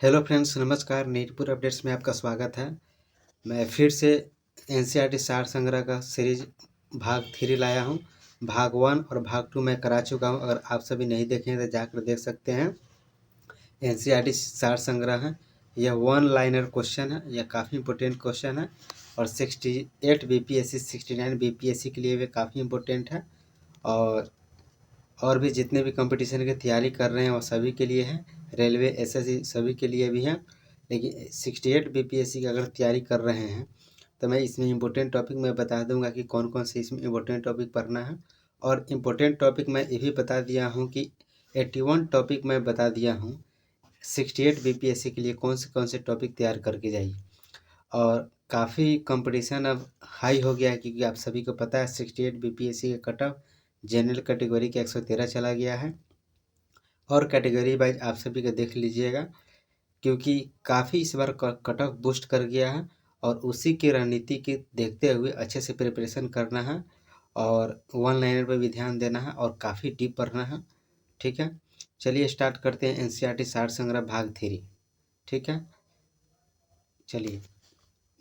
Hello friends, नमस्कार। नीटपुर updates में आपका स्वागत है। मैं फिर से एनसीईआरटी सार संग्रह का सीरीज भाग 3 लाया हूं। भाग 1 और भाग 2 मैं करा चुका हूं। अगर आप सभी नहीं देखें तो जाकर देख सकते हैं। एनसीईआरटी सार संग्रह है। यह 1 लाइनर क्वेश्चन है। यह काफ़ी इंपॉर्टेंट क्वेश्चन है और 68 बीपीएससी 69 बीपीएससी के लिए भी काफ़ी इंपॉर्टेंट है। और भी जितने भी कंपटीशन की तैयारी कर रहे हैं वो सभी के लिए है। रेलवे एसएससी सभी के लिए भी है। लेकिन 68 बीपीएससी की अगर तैयारी कर रहे हैं तो मैं इसमें इम्पोर्टेंट टॉपिक मैं बता दूंगा कि कौन कौन से इसमें इम्पोर्टेंट टॉपिक पढ़ना है। और इम्पोर्टेंट टॉपिक मैं ये भी बता दिया हूँ कि 81 टॉपिक मैं बता दिया हूँ 68 बीपीएससी के लिए कौन से टॉपिक तैयार करके जाइए। और काफ़ी कंपटीशन अब हाई हो गया है क्योंकि आप सभी को पता है 68 बीपीएससी का कट ऑफ जनरल कैटेगरी के 113 चला गया है। और कैटेगरी वाइज आप सभी को देख लीजिएगा क्योंकि काफ़ी इस बार कट ऑफ बूस्ट कर गया है और उसी की रणनीति के देखते हुए अच्छे से प्रिपरेशन करना है और 1 लाइनर पर भी ध्यान देना है और काफ़ी डीप पढ़ना है। ठीक है, चलिए स्टार्ट करते हैं एनसीईआरटी सार संग्रह भाग 3। ठीक है, चलिए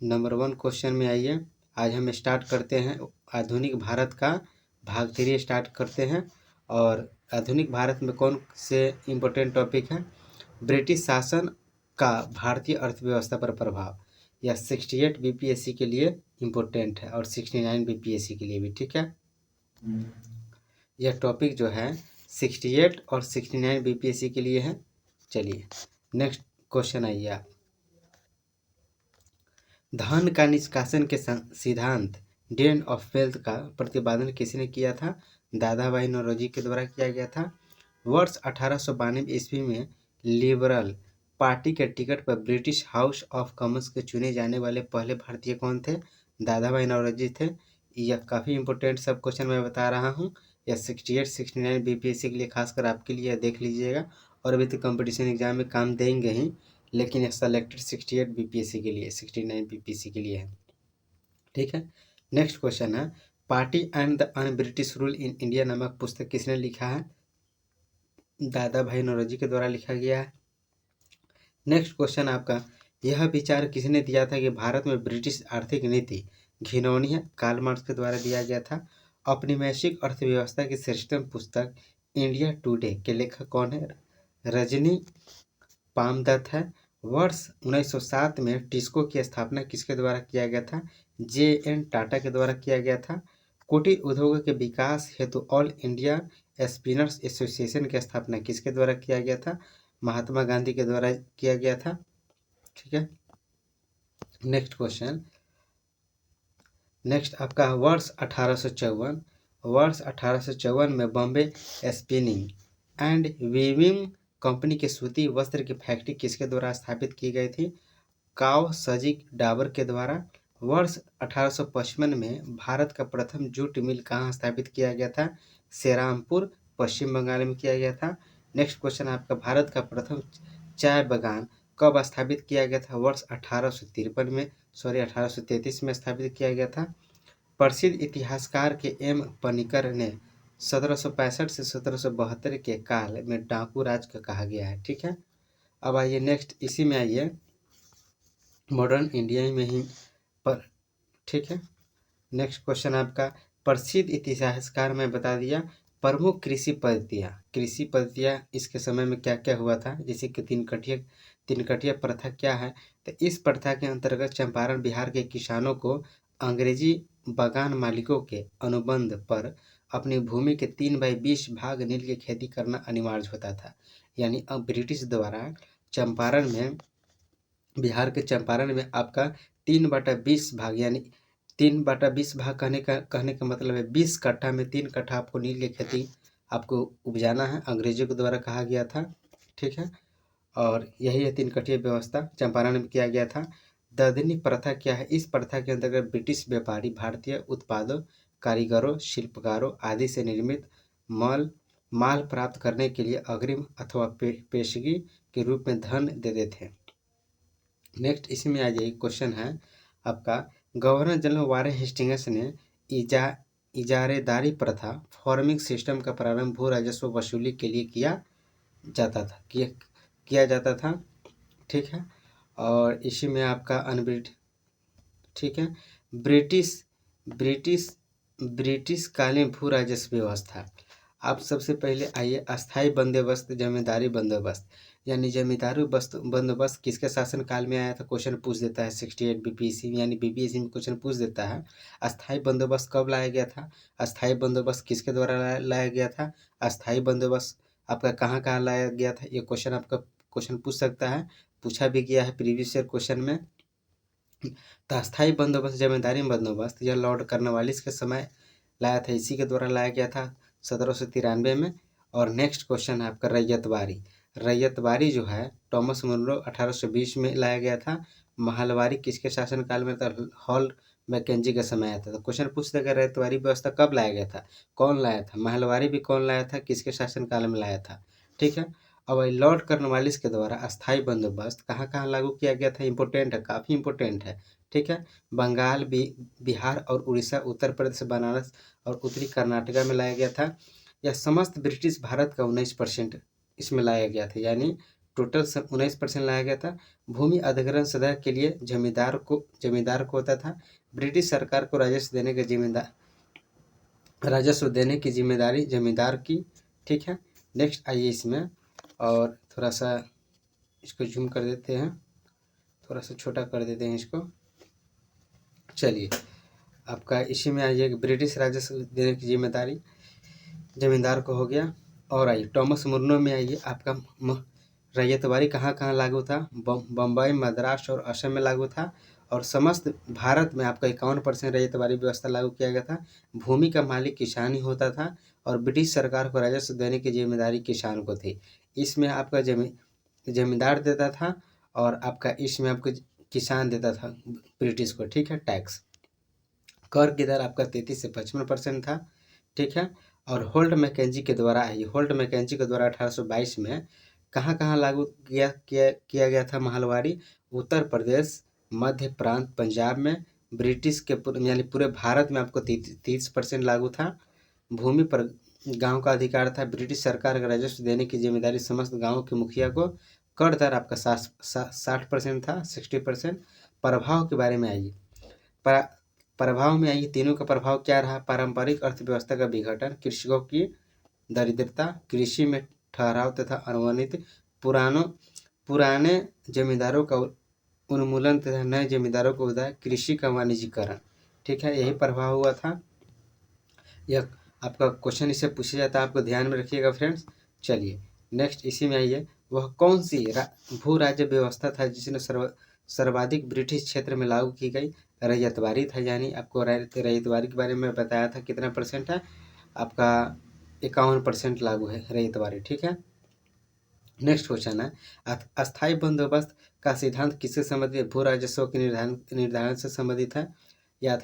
नंबर 1 क्वेश्चन में आइए। आज हम स्टार्ट करते हैं आधुनिक भारत का भाग 3 स्टार्ट करते हैं। और आधुनिक भारत में कौन से इम्पोर्टेंट टॉपिक हैं? ब्रिटिश शासन का भारतीय अर्थव्यवस्था पर प्रभाव। यह 68 बीपीएससी के लिए इम्पोर्टेंट है और 69 बीपीएससी के लिए भी। ठीक है, यह टॉपिक जो है 68 और 69 बीपीएससी के लिए है। चलिए नेक्स्ट क्वेश्चन आइए आप। धन का निष्कासन के सिद्धांत डेन ऑफ वेल्थ का प्रतिपादन किसने किया था? दादा भाई नौरोजी के द्वारा किया गया था। वर्ष 1892 ईस्वी में लिबरल पार्टी के टिकट पर ब्रिटिश हाउस ऑफ कॉमन्स के चुने जाने वाले पहले भारतीय कौन थे? दादा भाई नौरोजी थे। यह काफ़ी इंपॉर्टेंट सब क्वेश्चन मैं बता रहा हूँ। यह 68 69 बीपीएससी के लिए खासकर आपके लिए देख लीजिएगा। और अभी तो कंपटीशन एग्जाम में काम देंगे ही, लेकिन यह सेलेक्टेड 68 बीपीएससी के लिए 69 बीपीएससी के लिए है। ठीक है, नेक्स्ट क्वेश्चन है party and the un British rule in India नामक पुस्तक किसने लिखा है? दादा भाई नौरोजी के द्वारा लिखा गया है। नेक्स्ट क्वेश्चन आपका, यह विचार किसने दिया था कि भारत में ब्रिटिश आर्थिक नीति घिनौनी है? कार्ल मार्क्स के द्वारा दिया गया था। औपनिवेशिक अर्थव्यवस्था की श्रेष्ठतम पुस्तक इंडिया टुडे के लेखक कौन है? रजनी पामदत्त है। वर्ष 1907 में टिस्को की स्थापना किसके द्वारा किया गया था? जे.एन. टाटा के द्वारा किया गया था। कुटीर उद्योगों के विकास हेतु ऑल इंडिया स्पिनर्स एसोसिएशन की स्थापना किसके द्वारा किया गया था? महात्मा गांधी के द्वारा किया गया था। ठीक है, नेक्स्ट क्वेश्चन। नेक्स्ट आपका वर्ष 1854 में Bombay spinning and weaving company के सूती वस्त्र की फैक्ट्री किसके द्वारा स्थापित की गई थी? काव सजिक डाबर के द्वारा। वर्ष 1855 में भारत का प्रथम जूट मिल कहाँ स्थापित किया गया था? सेरामपुर, पश्चिम बंगाल में किया गया था। नेक्स्ट क्वेश्चन आपका, भारत का प्रथम चाय बागान कब स्थापित किया गया था? वर्ष 1833 में स्थापित किया गया था। प्रसिद्ध इतिहासकार के एम पनिकर ने 1765 से 1772 के काल में डाकू राज का कहा गया है। ठीक है, अब आइए नेक्स्ट, इसी में आइए मॉडर्न इंडिया में ही पर। ठीक है, नेक्स्ट क्वेश्चन आपका, प्रसिद्ध इतिहासकार में बता दिया प्रमुख कृषि पद्धतियाँ इसके समय में क्या क्या हुआ था? जैसे कि तीन कटिया प्रथा क्या है? तो इस प्रथा के अंतर्गत चंपारण बिहार के किसानों को अंग्रेजी बागान मालिकों के अनुबंध पर अपनी भूमि के 3/20 भाग नील की खेती करना अनिवार्य होता था। यानी अब ब्रिटिश द्वारा चंपारण में, बिहार के चंपारण में आपका 3/20 भाग, यानी 3/20 भाग कहने का मतलब है 20 कट्ठा में 3 कट्ठा आपको नील की खेती आपको उपजाना है, अंग्रेजों के द्वारा कहा गया था। ठीक है, और यही है 3 कट्ठीय व्यवस्था चंपारण में किया गया था। दर्दनी प्रथा क्या है? इस प्रथा के अंतर्गत ब्रिटिश व्यापारी भारतीय उत्पादों, कारीगरों, शिल्पकारों आदि से निर्मित माल प्राप्त करने के लिए अग्रिम अथवा पेशगी के रूप में धन देते थे। नेक्स्ट इसमें आ जाइए, क्वेश्चन है आपका, गवर्नर जनरल वारेन हेस्टिंग्स ने इजारेदारी प्रथा फार्मिंग सिस्टम का प्रारंभ भू राजस्व वसूली के लिए किया जाता था। ठीक है। और इसी में आपका ठीक है। ब्रिटिश ब्रिटिश ब्रिटिश कालीन भू राजस्व व्यवस्था। आप सबसे पहले आइए, अस्थाई बंदोबस्त जमींदारी बंदोबस्त, यानी जमींदारी बंदोबस्त किसके शासन काल में आया था, क्वेश्चन पूछ देता है 68 बीपीएससी यानी बीपीएससी में क्वेश्चन पूछ देता है। अस्थाई बंदोबस्त कब लाया गया था, अस्थाई बंदोबस्त किसके द्वारा लाया गया था, अस्थाई बंदोबस्त आपका कहाँ कहाँ लाया गया था, ये क्वेश्चन आपका क्वेश्चन पूछ सकता है, पूछा भी गया है प्रीवियस ईयर क्वेश्चन में। तो अस्थाई बंदोबस्त जमींदारी बंदोबस्त यह लॉर्ड कॉर्नवालिस के समय लाया था, इसी के द्वारा लाया गया था 1793 में। और नेक्स्ट क्वेश्चन है आपका रैयतवारी। रैयतवारी जो है टॉमस मुनरो 1820 में लाया गया था। महलवारी किसके शासनकाल में था, हॉल मैकेंजी के समय आया था। तो क्वेश्चन पूछ देगा रैयतवारी व्यवस्था कब लाया गया था, कौन लाया था, महलवारी भी कौन लाया था, किसके शासनकाल में लाया था। ठीक है। अब लॉर्ड कॉर्नवालिस के द्वारा अस्थाई बंदोबस्त कहाँ कहाँ लागू किया गया था, इंपॉर्टेंट है, काफ़ी इंपॉर्टेंट है। ठीक है। बंगाल, बिहार और उड़ीसा, उत्तर प्रदेश, बनारस और उत्तरी कर्नाटका में लाया गया था। यह समस्त ब्रिटिश भारत का 19% इसमें लाया गया था, यानी टोटल 19% लाया गया था। भूमि अधिग्रहण सदा के लिए जमींदार को होता था। ब्रिटिश सरकार को राजस्व देने की जिम्मेदारी जमींदार की। ठीक है। नेक्स्ट आइए इसमें, और थोड़ा सा इसको जूम कर देते हैं, थोड़ा सा छोटा कर देते हैं इसको। चलिए, आपका इसी में आइए, ब्रिटिश राजस्व देने की जिम्मेदारी जमींदार को हो गया। और आइए टॉमस मुर्नो में आइए, आपका रैयतवारी कहाँ कहाँ लागू था, बम्बई, मद्रास और असम में लागू था। और समस्त भारत में आपका 51% रैयतवारी व्यवस्था लागू किया गया था। भूमि का मालिक किसान ही होता था और ब्रिटिश सरकार को राजस्व देने की जिम्मेदारी किसान को थी। इसमें आपका जमींदार देता था और आपका इसमें आपको किसान देता था ब्रिटिश को। ठीक है। टैक्स कर की दर आपका 33 से 55% था। ठीक है। और होल्ट मैकेंजी के द्वारा होल्ट मैकेंजी के द्वारा 1822 में कहाँ कहाँ लागू किया गया था महलवारी, उत्तर प्रदेश, मध्य प्रांत, पंजाब में। ब्रिटिश के यानी पूरे भारत में आपको 30% लागू था। भूमि पर गांव का अधिकार था। ब्रिटिश सरकार का राजस्व देने की जिम्मेदारी समस्त गांवों के मुखिया को। कर दर आपका 60% था, 60%। प्रभाव के बारे में आइए, प्रभाव में आइए, तीनों का प्रभाव क्या रहा, पारंपरिक अर्थव्यवस्था का विघटन, कृषकों की दरिद्रता, कृषि में ठहराव तथा अनवरत, पुराने जमींदारों का उन्मूलन तथा नए जमींदारों का उदय, कृषि का वाणिज्यीकरण। ठीक है, यही प्रभाव हुआ था। यह आपका क्वेश्चन इससे पूछा जाता है, आपको ध्यान में रखिएगा फ्रेंड्स। चलिए नेक्स्ट इसी में आइए, वह कौन सी भू राज्य व्यवस्था था जिसने सर्वाधिक ब्रिटिश क्षेत्र में लागू की गई, रैयतवारी था। यानी आपको रैयतवारी के बारे में बताया था, कितना परसेंट है आपका, 51% लागू है रैयतवारी। ठीक है। नेक्स्ट क्वेश्चन है, अस्थाई बंदोबस्त का सिद्धांत किससे संबंधित है, भू राजस्व के निर्धारण से संबंधित है। या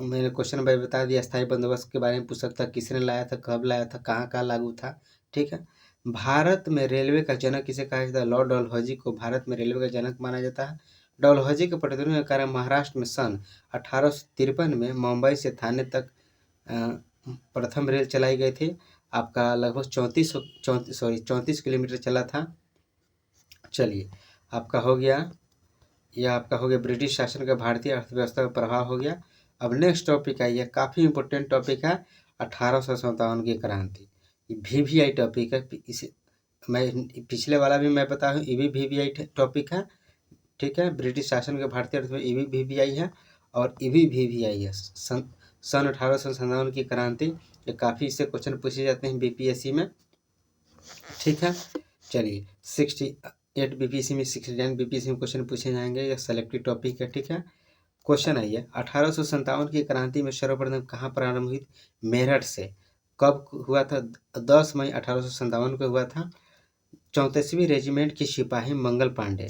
मैंने क्वेश्चन भाई बता दिया, अस्थाई बंदोबस्त के बारे में पूछ सकता, किसने लाया था, कब लाया था, कहाँ कहाँ लागू था। ठीक है। भारत में रेलवे का जनक किसे कहा जाता है, लॉर्ड डलहौजी को भारत में रेलवे का जनक माना जाता है। डलहौजी के प्रयत्नों के कारण महाराष्ट्र में सन 1853 में मुंबई से थाने तक प्रथम रेल चलाई गई थी। आपका लगभग 34 किलोमीटर चला था। चलिए, आपका हो गया, यह आपका हो गया ब्रिटिश शासन का भारतीय अर्थव्यवस्था का प्रभाव हो गया। अब नेक्स्ट टॉपिक है, यह काफ़ी इंपॉर्टेंट टॉपिक है, 1857 की क्रांति। VVI टॉपिक है, इसे मैं पिछले वाला भी मैं बता हूँ, ये भी VVI टॉपिक है। ठीक है। ब्रिटिश शासन के भारतीय अर्थव्यवस्था, ये भी VVI है और ये भी VVI है। सन 1857 की क्रांति, ये काफ़ी इससे क्वेश्चन पूछे जाते हैं BPSC में। ठीक है। चलिए, 68 BPSC में, 69 BPSC में क्वेश्चन पूछे जाएंगे, यह सेलेक्टिव टॉपिक है। ठीक है। क्वेश्चन आइए, 1857 की क्रांति में सर्वप्रथम कहाँ प्रारंभ हुई, मेरठ से। कब हुआ था, 10 मई 1857 को हुआ था। 34वीं रेजिमेंट की सिपाही मंगल पांडे,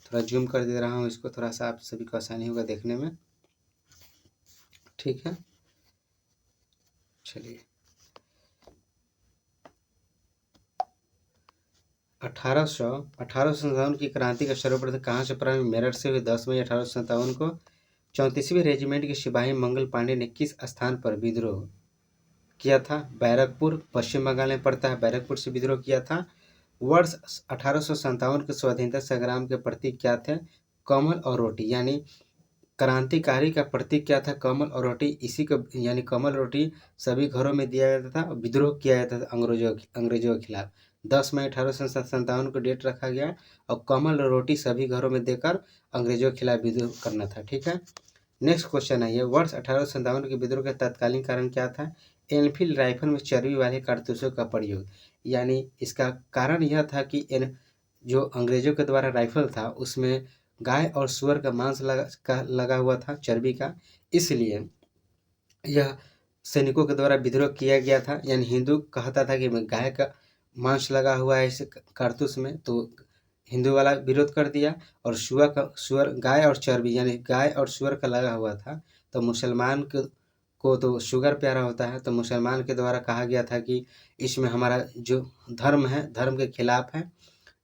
थोड़ा जूम कर दे रहा हूँ इसको, थोड़ा सा आप सभी को आसानी होगा देखने में। ठीक है। चलिए, 1857 की क्रांति का सर्वप्रथम कहाँ से प्रारंभ, मेरठ से हुई, 10 मई 1857 को। 34वीं रेजिमेंट के सिपाही मंगल पांडे ने किस स्थान पर विद्रोह किया था, बैरकपुर, पश्चिम बंगाल में पड़ता है, बैरकपुर से विद्रोह किया था। वर्ष 1857 के स्वाधीनता संग्राम के प्रतीक क्या थे? कमल और रोटी, यानी क्रांतिकारी का प्रतीक क्या था? कमल और रोटी। इसी को यानी कमल रोटी सभी घरों में दिया जाता था और विद्रोह किया जाता था अंग्रेजों के खिलाफ। 10 मई 1857 को डेट रखा गया और कमल और रोटी सभी घरों में देकर अंग्रेजों के खिलाफ विद्रोह करना था। ठीक है, नेक्स्ट क्वेश्चन है ये, वर्ष 1857 के विद्रोह का तत्कालीन कारण क्या था? एनफील्ड राइफल में चर्बी वाले कारतूसों का प्रयोग, यानी इसका कारण यह था कि जो अंग्रेजों के द्वारा राइफल था उसमें गाय और सूअर का मांस लगा हुआ था, चर्बी का, इसलिए यह सैनिकों के द्वारा विद्रोह किया गया था। यानी हिंदू कहता था कि मैं गाय का मांस लगा हुआ है इस कारतूस में, तो हिंदू वाला विरोध कर दिया। और सूअर गाय और चर्बी यानी गाय और सूअर का लगा हुआ था, तो मुसलमान को तो शुगर प्यारा होता है, तो मुसलमान के द्वारा कहा गया था कि इसमें हमारा जो धर्म है, धर्म के खिलाफ है।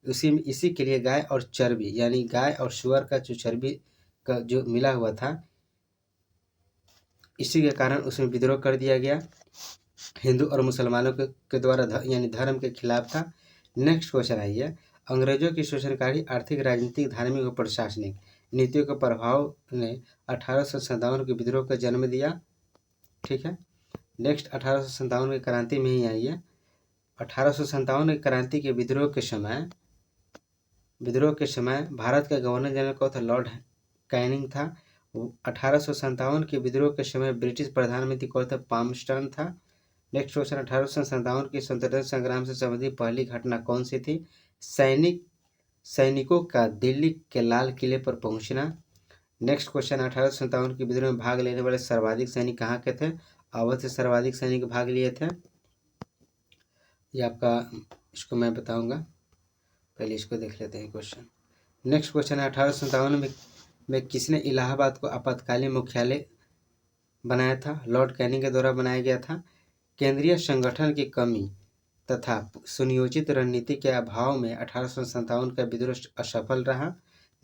इसी के लिए गाय और चर्बी यानी गाय और सूअर का जो चर्बी का जो मिला हुआ था, इसी के कारण उसमें विद्रोह कर दिया गया, हिंदू और मुसलमानों के द्वारा यानी धर्म के खिलाफ था। नेक्स्ट क्वेश्चन आइए, अंग्रेजों की शोषणकारी आर्थिक, राजनीतिक, धार्मिक और प्रशासनिक नीतियों के प्रभाव ने 1857 के विद्रोह का जन्म दिया। ठीक है, नेक्स्ट 1857 की क्रांति में ही आइए। 1857 की क्रांति के विद्रोह के समय भारत का गवर्नर जनरल कौन था? लॉर्ड कैनिंग था। 1857 के विद्रोह के समय ब्रिटिश प्रधानमंत्री कौन था? पामस्टन था। नेक्स्ट क्वेश्चन, 1857 के स्वतंत्रता संग्राम से संबंधित पहली घटना कौन सी थी? सैनिकों का दिल्ली के लाल किले पर पहुंचना। नेक्स्ट क्वेश्चन, 1857 के विद्रोह में भाग लेने वाले सर्वाधिक सैनिक कहाँ के थे? अवध से सर्वाधिक सैनिक भाग लिए थे। ये आपका, इसको मैं बताऊंगा, पहले इसको देख लेते हैं क्वेश्चन। नेक्स्ट क्वेश्चन है, 1857 में किसने इलाहाबाद को आपातकालीन मुख्यालय बनाया था? लॉर्ड कैनिंग के द्वारा बनाया गया था। केंद्रीय संगठन की कमी तथा सुनियोजित रणनीति के अभाव में 1857 का विद्रोह असफल रहा।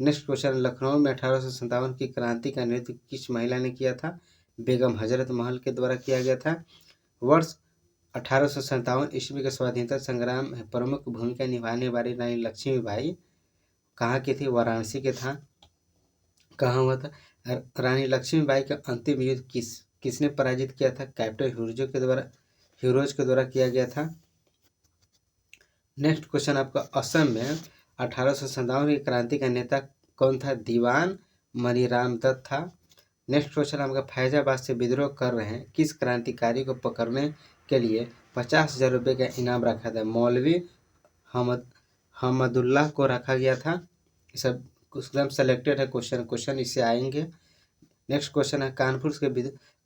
नेक्स्ट क्वेश्चन, लखनऊ में 1857 की क्रांति का नेतृत्व किस महिला ने किया था? बेगम हजरत महल के द्वारा किया गया था। वर्ष 1857 ईस्वी के स्वाधीनता संग्राम में प्रमुख भूमिका निभाने वाली रानी लक्ष्मीबाई कहाँ की थी? वाराणसी के था। कहाँ हुआ था? रानी लक्ष्मीबाई का अंतिम युद्ध किसने पराजित किया था? कैप्टन ह्यूरोज के द्वारा किया गया था। नेक्स्ट क्वेश्चन आपका, असम में 1857 की क्रांति का नेता कौन था? दीवान मनीराम दत्त था। नेक्स्ट क्वेश्चन आपका, फैजाबाद से विद्रोह कर रहे हैं किस क्रांतिकारी को पकड़ने के लिए 50,000 रुपये का इनाम रखा था? मौलवी हमदुल्लाह को रखा गया था। सब एकदम सेलेक्टेड है क्वेश्चन इससे आएंगे। नेक्स्ट क्वेश्चन है,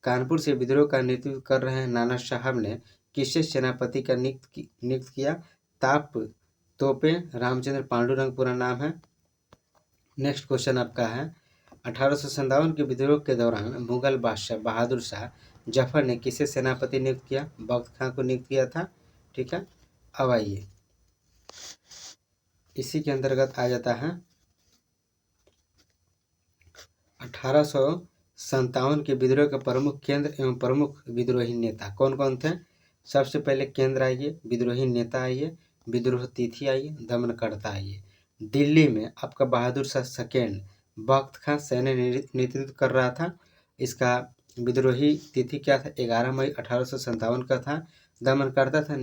कानपुर से विद्रोह का नेतृत्व कर रहे हैं नाना साहब ने किससे सेनापति का नियुक्त किया? ताप तोपे रामचंद्र पांडुरंग पूरा नाम है। नेक्स्ट क्वेश्चन आपका है, 1857 के विद्रोह के दौरान मुगल बादशाह बहादुर शाह जफर ने किसे सेनापति नियुक्त किया? बख्त खां को नियुक्त किया था। ठीक है, अब आइए, इसी के अंतर्गत आ जाता है 1857 के विद्रोह के प्रमुख केंद्र एवं प्रमुख विद्रोही नेता कौन कौन थे? सबसे पहले केंद्र आइए, विद्रोही नेता आइए, विद्रोह तिथि आइए, दमनकर्ता आइए। दिल्ली में आपका बहादुर शाह सेकेंड बख्त खां सैन्य नेतृत्व कर रहा था। इसका विद्रोही तिथि क्या था? 11 मई 1857 का था। दमनकर्ता था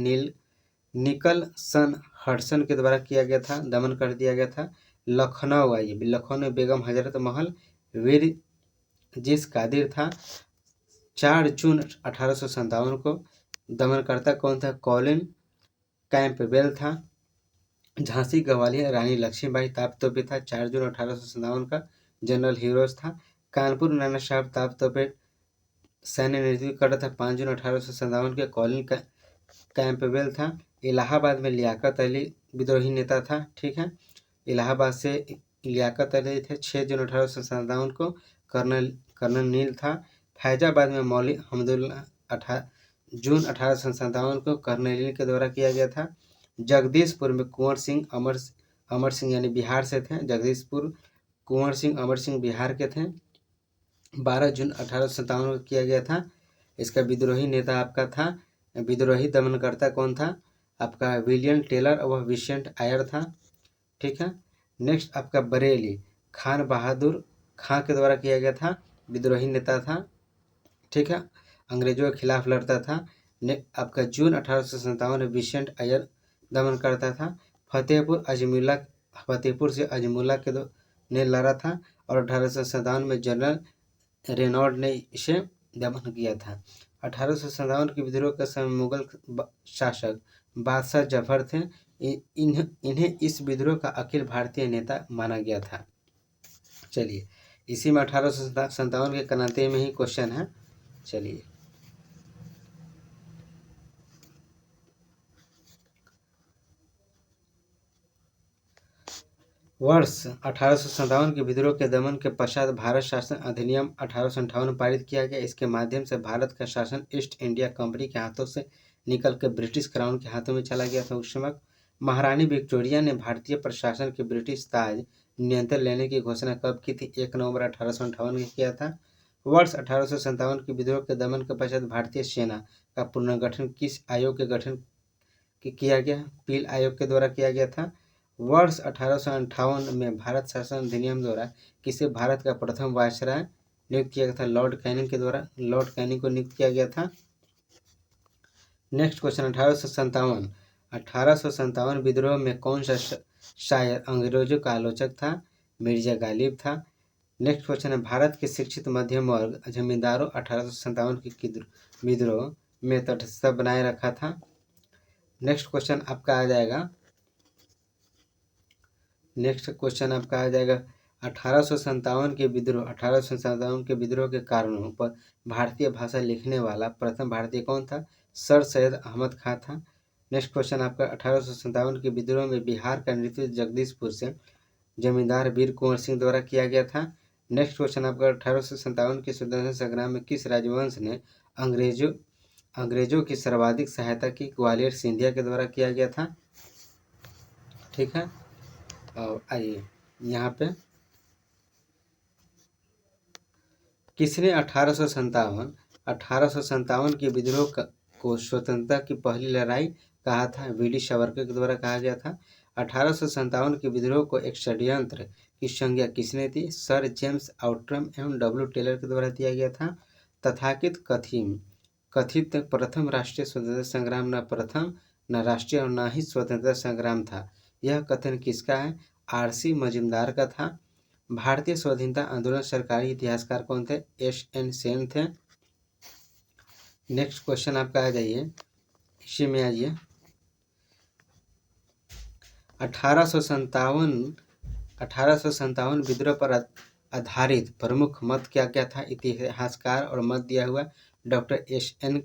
निकलसन हडसन के द्वारा किया गया था, दमन कर दिया गया था। लखनऊ आइए, लखनऊ में बेगम हजरत महल वीर जिस कादिर था। 4 जून 1857 को दमनकर्ता कौन था? कॉलिन कैंपबेल था। झांसी ग्वालियर रानी लक्ष्मीबाई तापतोपे था, 4 जून 1857 का। जनरल हीरोज था। कानपुर नाना साहब तापतोपे सैन्य नेतृत्व कर रहा था, 5 जून 1857 के। कॉलिन कैंपबेल था। इलाहाबाद में लियाकत अली विद्रोही नेता था। ठीक है, इलाहाबाद से लियाकत अली थे, 6 जून 1857 को। कर्नल नील था। फैजाबाद में मौलवी हमदुल्ला जून 1857 को कर्नल नील के द्वारा किया गया था। जगदीशपुर में कुंवर सिंह अमर सिंह यानी बिहार से थे। जगदीशपुर कुंवर सिंह अमर सिंह बिहार के थे। 12 जून 1857 को किया गया था। इसका विद्रोही नेता आपका था, विद्रोही दमनकर्ता कौन था? आपका विलियम टेलर और वह विंसेंट आयर था। ठीक है। नेक्स्ट आपका बरेली, खान बहादुर खां के द्वारा किया गया था, विद्रोही नेता था। ठीक है, अंग्रेजों के खिलाफ लड़ता था। आपका जून 1857 में विंसेंट आयर दमन करता था। फतेहपुर से अजमुल्ला ने लड़ा था और 1857 में जनरल रेनॉल्ड ने इसे दमन किया था। 1857 के विद्रोह के समय मुगल शासक बादशाह जफर थे। इन्हें इस विद्रोह का अखिल भारतीय नेता माना गया था। चलिए, इसी में 1857 के कनाते में ही क्वेश्चन है। चलिए, वर्ष 1857 के विद्रोह के दमन के पश्चात भारत शासन अधिनियम 1858 पारित किया गया। इसके माध्यम से भारत का शासन ईस्ट इंडिया कंपनी के हाथों से निकल कर ब्रिटिश क्राउन के हाथों में चला गया था। उस समय महारानी विक्टोरिया ने भारतीय प्रशासन के ब्रिटिश ताज नियंत्रण लेने की घोषणा कब की थी? 1 नवंबर 1858 में किया था। वर्ष 1857 के विद्रोह के दमन के पश्चात भारतीय सेना का पुनर्गठन किस आयोग के गठन किया गया? पील आयोग के द्वारा किया गया था। वर्ष 1858 में भारत शासन अधिनियम द्वारा किसे भारत का प्रथम वायसराय नियुक्त किया गया था? लॉर्ड कैनिंग के द्वारा लॉर्ड कैनिंग को नियुक्त किया गया था। नेक्स्ट क्वेश्चन 1857 विद्रोह में कौन सा शायर अंग्रेजों का आलोचक था? मिर्जा गालिब था। नेक्स्ट क्वेश्चन है, भारत के शिक्षित मध्यम वर्ग जमींदारों 1857 के विद्रोह में तटस्थता बनाए रखा था। नेक्स्ट क्वेश्चन आपका आ जाएगा 1857 के विद्रोह के कारणों पर भारतीय भाषा लिखने वाला प्रथम भारतीय कौन था? सर सैयद अहमद खां था। नेक्स्ट क्वेश्चन आपका 1857 के विद्रोह में बिहार का नेतृत्व जगदीशपुर से जमींदार वीर कुंवर सिंह द्वारा किया गया था। नेक्स्ट क्वेश्चन आपका 1857 के स्वतंत्रता संग्राम में किस राजवंश ने अंग्रेजों की सर्वाधिक सहायता की? ग्वालियर सिंधिया के द्वारा किया गया था। ठीक है, और आइए यहाँ पे किसने 1857 के विद्रोह को स्वतंत्रता की पहली लड़ाई कहा था? वीडी सावरकर के द्वारा कहा गया था। 1857 के विद्रोह को एक षड्यंत्र की संज्ञा किसने दी? सर जेम्स आउट्रम एवं डब्ल्यू टेलर के द्वारा दिया गया था। तथाकथित कथित प्रथम राष्ट्रीय स्वतंत्रता संग्राम न प्रथम न राष्ट्रीय और न ही स्वतंत्रता संग्राम था। यह कथन किसका है? आरसी मजूमदार का था। भारतीय स्वाधीनता आंदोलन सरकारी इतिहासकार कौन थे? एस.एन. सेन थे। नेक्स्ट क्वेश्चन आपका आ जाइए, इसी में आइए 1857 विद्रोह पर आधारित प्रमुख मत क्या क्या था? इतिहासकार और मत दिया हुआ डॉक्टर एस.एन.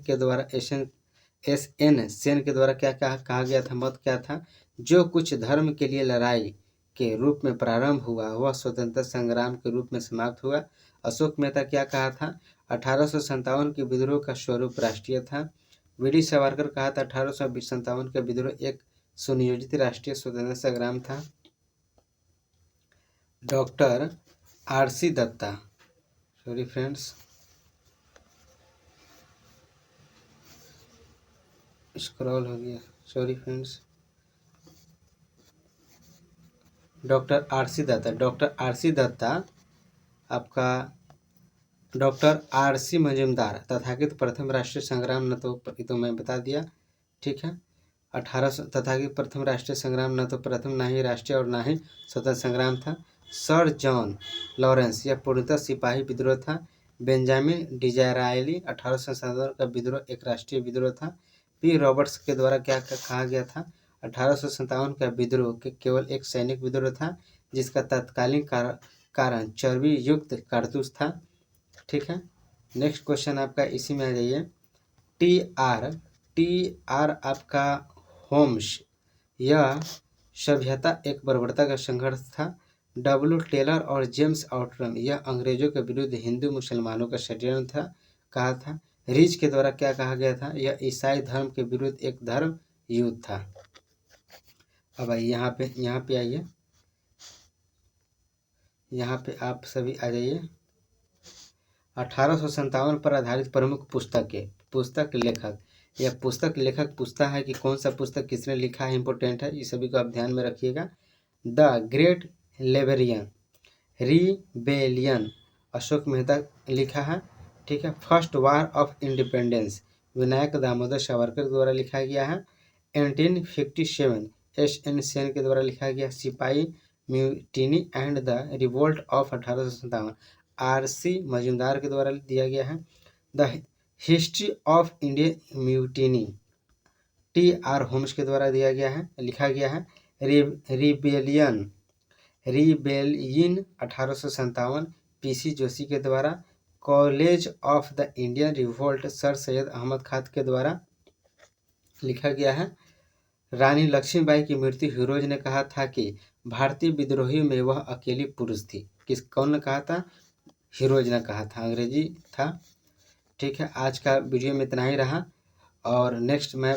सेन के द्वारा क्या कहा गया था? मत क्या था? जो कुछ धर्म के लिए लड़ाई के रूप में प्रारंभ हुआ वह स्वतंत्रता संग्राम के रूप में समाप्त हुआ। अशोक मेहता क्या कहा था? 1857 के विद्रोह का स्वरूप राष्ट्रीय था। वीडी सावरकर कहा था 1857 का विद्रोह एक सुनियोजित राष्ट्रीय स्वतंत्रता संग्राम था। Doctor R C. Datta, sorry friends, scroll हो गया, sorry friends. Doctor R C. Datta आपका डॉक्टर आर.सी. मजूमदार तथाकथित प्रथम राष्ट्रीय संग्राम न तो मैं बता दिया। ठीक है, 1800 तथाकथित प्रथम राष्ट्रीय संग्राम न तो प्रथम ना ही राष्ट्रीय और ना ही स्वतंत्र संग्राम था। सर जॉन लॉरेंस यह पूर्णतः सिपाही विद्रोह था। बेंजामिन डिजारायली 1857 का विद्रोह एक राष्ट्रीय विद्रोह था। पी रॉबर्ट्स के द्वारा क्या कहा गया था? 1857 का विद्रोह केवल एक सैनिक विद्रोह था जिसका तत्कालीन कारण चर्बी युक्त कारतूस था। ठीक है, नेक्स्ट क्वेश्चन आपका इसी में आ जाइए। टी आर आपका होम्स यह सभ्यता एक बर्बरता का संघर्ष था। डब्ल्यू टेलर और जेम्स आउट्रम यह अंग्रेजों के विरुद्ध हिंदू मुसलमानों का षड्यंत्र कहा था। रिच के द्वारा क्या कहा गया था? यह ईसाई धर्म के विरुद्ध एक धर्म युद्ध था। अब आइए यहाँ पे आइए, यहाँ पे आप सभी आ जाइए। 1857 पर आधारित प्रमुख पुस्तक लेखक या पुस्तक लेखक पूछता है कि कौन सा पुस्तक किसने लिखा है, इंपॉर्टेंट है, ये सभी को आप ध्यान में रखिएगा। The great Liberian rebellion Ashok Mehta लिखा है, ठीक है। First war of independence Vinayak Damodar Savarkar द्वारा लिखा गया है। 1857 एस.एन. सेन के द्वारा लिखा गया। Sipahi mutiny and the revolt of 1857 R C. Majumdar के द्वारा दिया गया है। The history of Indian mutiny T R. Holmes के द्वारा दिया गया है, लिखा गया है। Rebellion 1857 PC. जोशी के द्वारा। College of the Indian revolt sir Syed Ahmad Khan के द्वारा लिखा गया है। रानी लक्ष्मीबाई की मृत्यु हीरोज ने कहा था कि भारतीय विद्रोहियों में वह अकेली पुरुष थी। कौन ने कहा था? हीरोज ने कहा था, अंग्रेजी था, ठीक है। आज का वीडियो में इतना ही रहा और नेक्स्ट मैं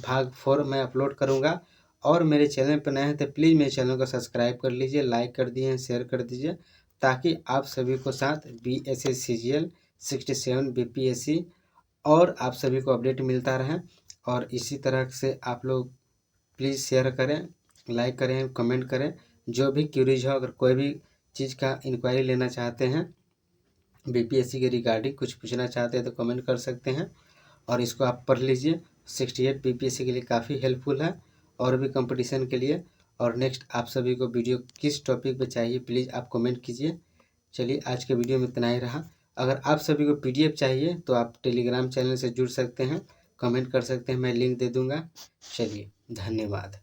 भाग 4 में अपलोड करूँगा। और मेरे चैनल पर नए हैं तो प्लीज़ मेरे चैनल को सब्सक्राइब कर लीजिए, लाइक कर दीजिए, शेयर कर दीजिए, ताकि आप सभी को साथ BSS CGL 67 BPSC और आप सभी को अपडेट मिलता रहे। और इसी तरह से आप लोग प्लीज़ शेयर करें, लाइक करें, कमेंट करें। जो भी क्यूरीज हो, अगर कोई भी चीज़ का इंक्वायरी लेना चाहते हैं, BPSC के रिगार्डिंग कुछ पूछना चाहते हैं तो कमेंट कर सकते हैं। और इसको आप पढ़ लीजिए, 68 BPSC के लिए काफ़ी हेल्पफुल है और भी कंपटीशन के लिए। और नेक्स्ट आप सभी को वीडियो किस टॉपिक पे चाहिए प्लीज़ आप कमेंट कीजिए। चलिए आज के वीडियो में इतना ही रहा। अगर आप सभी को PDF चाहिए तो आप टेलीग्राम चैनल से जुड़ सकते हैं, कमेंट कर सकते हैं, मैं लिंक दे दूँगा। चलिए धन्यवाद।